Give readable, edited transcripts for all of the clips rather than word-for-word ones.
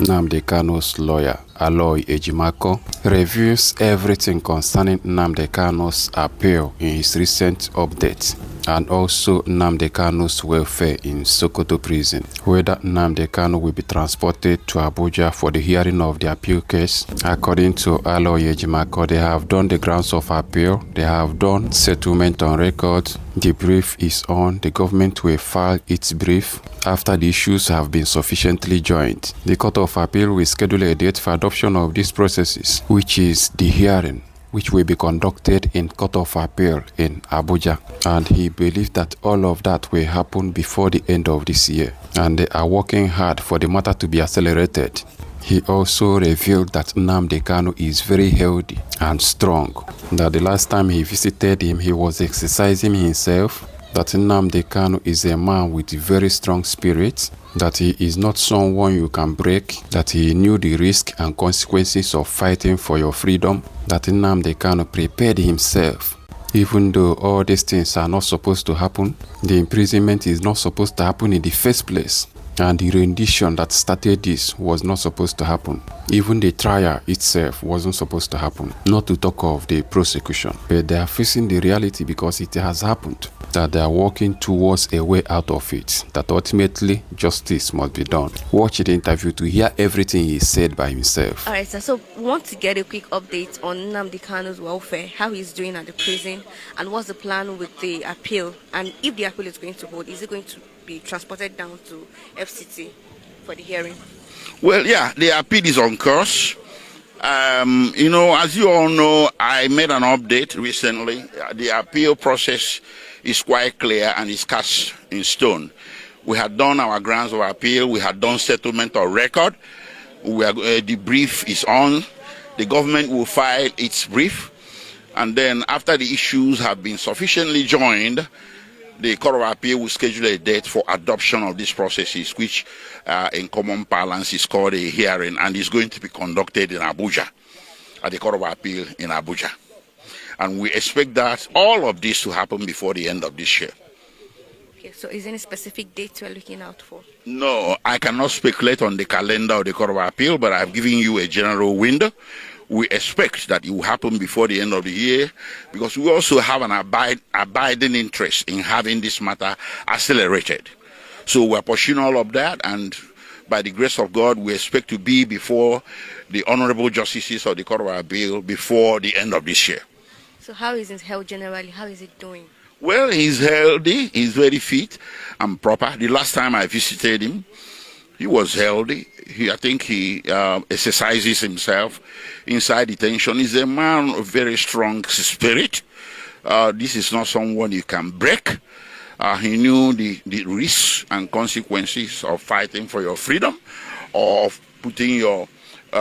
Nnamdi Kanu's lawyer, Aloy Ejimakor, reviews everything concerning Nnamdi Kanu's appeal in his recent update, and also Nnamdi Kanu's welfare in Sokoto prison, whether Nnamdi Kanu will be transported to Abuja for the hearing of the appeal case. According to Aloy Ejimakor, they have done the grounds of appeal, they have done settlement on record, the brief is on, the government will file its brief after the issues have been sufficiently joined. The Court of Appeal will schedule a date for adoption of these processes, which is the hearing, which will be conducted in Court of Appeal in Abuja. And he believes that all of that will happen before the end of this year. And they are working hard for the matter to be accelerated. He also revealed that Nnamdi Kanu is very healthy and strong. That the last time he visited him, he was exercising himself. That Nnamdi Kanu is a man with a very strong spirit, that he is not someone you can break, that he knew the risk and consequences of fighting for your freedom, that Nnamdi Kanu prepared himself. Even though all these things are not supposed to happen, the imprisonment is not supposed to happen in the first place. And the rendition that started this was not supposed to happen. Even the trial itself wasn't supposed to happen. Not to talk of the prosecution. But they are facing the reality because it has happened. That they are working towards a way out of it. That ultimately justice must be done. Watch the interview to hear everything he said by himself. Alright, sir. So we want to get a quick update on Nnamdi Kanu's welfare, how he's doing at the prison, and what's the plan with the appeal. And if the appeal is going to hold, is it going to be transported down to FCT for the hearing? Well, yeah, the appeal is on course. As you all know, I made an update recently. The appeal process is quite clear and is cast in stone. We had done our grounds of appeal. We had done settlement on record. The brief is on. The government will file its brief. And then after the issues have been sufficiently joined, the Court of Appeal will schedule a date for adoption of these processes, which in common parlance is called a hearing, and is going to be conducted in Abuja, at the Court of Appeal in Abuja. And we expect that all of this to happen before the end of this year. Okay, so is there any specific date we're looking out for? No, I cannot speculate on the calendar of the Court of Appeal, but I've given you a general window. We expect that it will happen before the end of the year, because we also have an abiding interest in having this matter accelerated. So we're pursuing all of that, and by the grace of God, we expect to be before the honorable justices of the Court of Appeal before the end of this year. So how is his health generally? How is it doing? Well, he's healthy, he's very fit and proper. The last time I visited him, he was healthy. I think he exercises himself inside detention. He's a man of very strong spirit. This is not someone you can break. He knew the risks and consequences of fighting for your freedom, or of putting your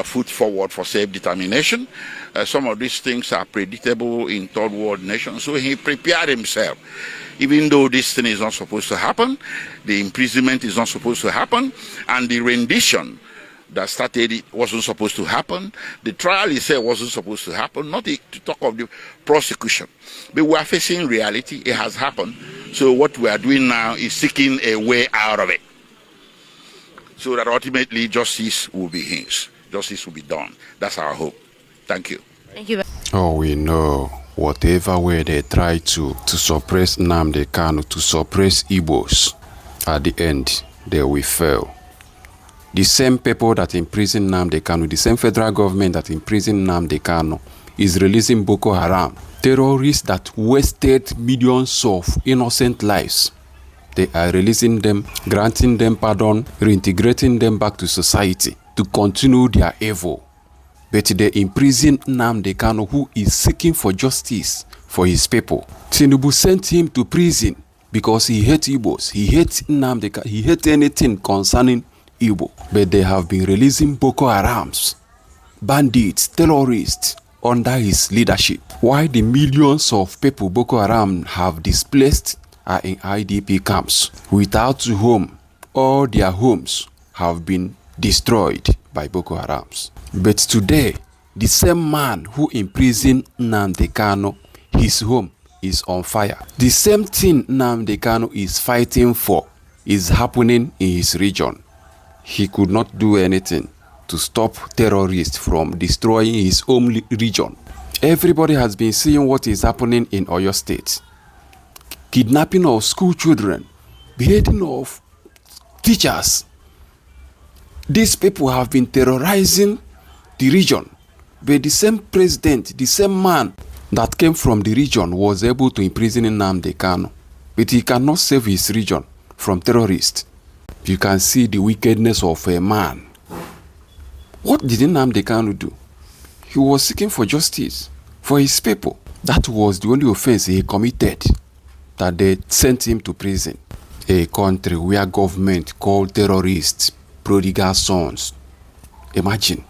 foot forward for self-determination. Some of these things are predictable in third world nations. So he prepared himself. Even though this thing is not supposed to happen, the imprisonment is not supposed to happen, and the rendition that started it wasn't supposed to happen, the trial itself wasn't supposed to happen, not to talk of the prosecution. But we are facing reality, it has happened. So what we are doing now is seeking a way out of it, so that ultimately justice will be his. Justice will be done. That's our hope. Thank you. Thank you. Oh, we know. Whatever way they try to suppress Nnamdi Kanu, to suppress Igbos, at the end, they will fail. The same people that imprison Nnamdi Kanu, the same federal government that imprisoned Nnamdi Kanu, is releasing Boko Haram, terrorists that wasted millions of innocent lives. They are releasing them, granting them pardon, reintegrating them back to society to continue their evil. But they imprison Nnamdi Kanu, who is seeking for justice for his people. Tinubu sent him to prison because he hates Igbos. He hates Nnamdi Kanu. He hates anything concerning Igbo. But they have been releasing Boko Harams, bandits, terrorists under his leadership. Why the millions of people Boko Haram have displaced are in IDP camps without home. All their homes have been destroyed by Boko Harams. But today, the same man who imprisoned Nnamdi Kanu, his home is on fire. The same thing Nnamdi Kanu is fighting for is happening in his region. He could not do anything to stop terrorists from destroying his own region. Everybody has been seeing what is happening in Oyo State. Kidnapping of school children, beheading of teachers. These people have been terrorizing the region. But the same president, the same man that came from the region was able to imprison Nnamdi Kanu. But he cannot save his region from terrorists. You can see the wickedness of a man. What did Nnamdi Kanu do? He was seeking for justice for his people. That was the only offense he committed, that they sent him to prison. A country where government called terrorists prodigal sons. Imagine.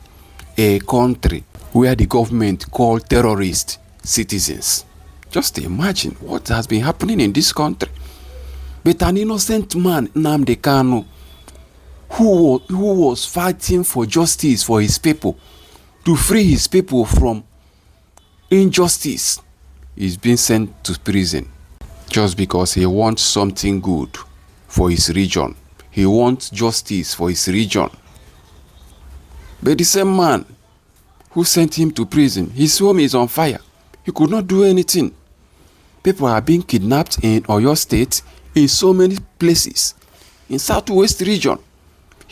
A country where the government called terrorists citizens. Just imagine what has been happening in this country. But an innocent man, Nnamdi Kanu, who was fighting for justice for his people, to free his people from injustice, is being sent to prison just because he wants something good for his region. He wants justice for his region. But the same man who sent him to prison, his home is on fire. He could not do anything. People are being kidnapped in Oyo State, in so many places. In Southwest region,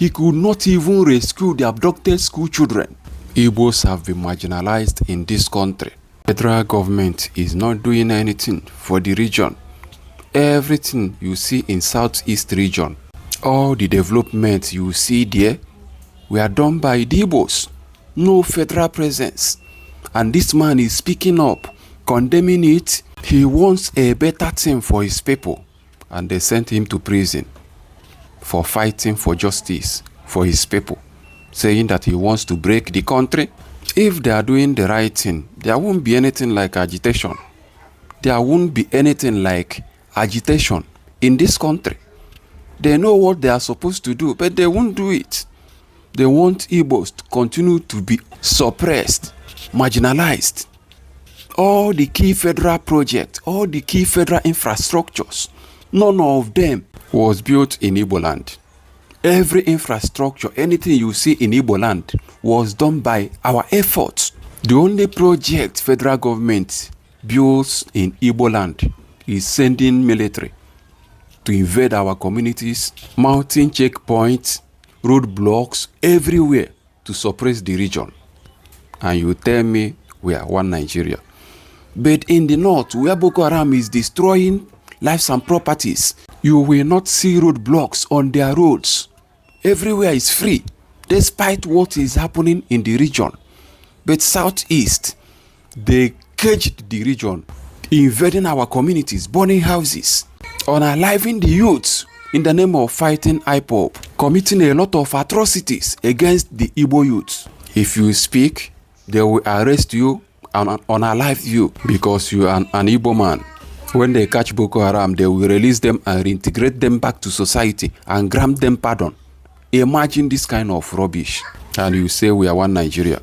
he could not even rescue the abducted school children. Igbos have been marginalized in this country. Federal government is not doing anything for the region. Everything you see in Southeast region, all the development you see there, were done by the Igbos. No federal presence. And this man is speaking up, condemning it. He wants a better thing for his people. And they sent him to prison for fighting for justice for his people, saying that he wants to break the country. If they are doing the right thing, there won't be anything like agitation. There won't be anything like agitation in this country. They know what they are supposed to do, but they won't do it. They want Igbos to continue to be suppressed, marginalized. All the key federal projects, all the key federal infrastructures, none of them was built in Igbo land. Every infrastructure, anything you see in Igbo land was done by our efforts. The only project federal government builds in Igbo land is sending military to invade our communities, mounting checkpoints, roadblocks everywhere to suppress the region. And you tell me we are one Nigeria. But in the north, where Boko Haram is destroying lives and properties, you will not see roadblocks on their roads. Everywhere is free, despite what is happening in the region. But southeast, they caged the region, invading our communities, burning houses, unaliving the youths in the name of fighting IPOB, committing a lot of atrocities against the Igbo youths. If you speak, they will arrest you and unalive you because you are an Igbo man. When they catch Boko Haram, they will release them and reintegrate them back to society and grant them pardon. Imagine this kind of rubbish. And you say we are one Nigeria.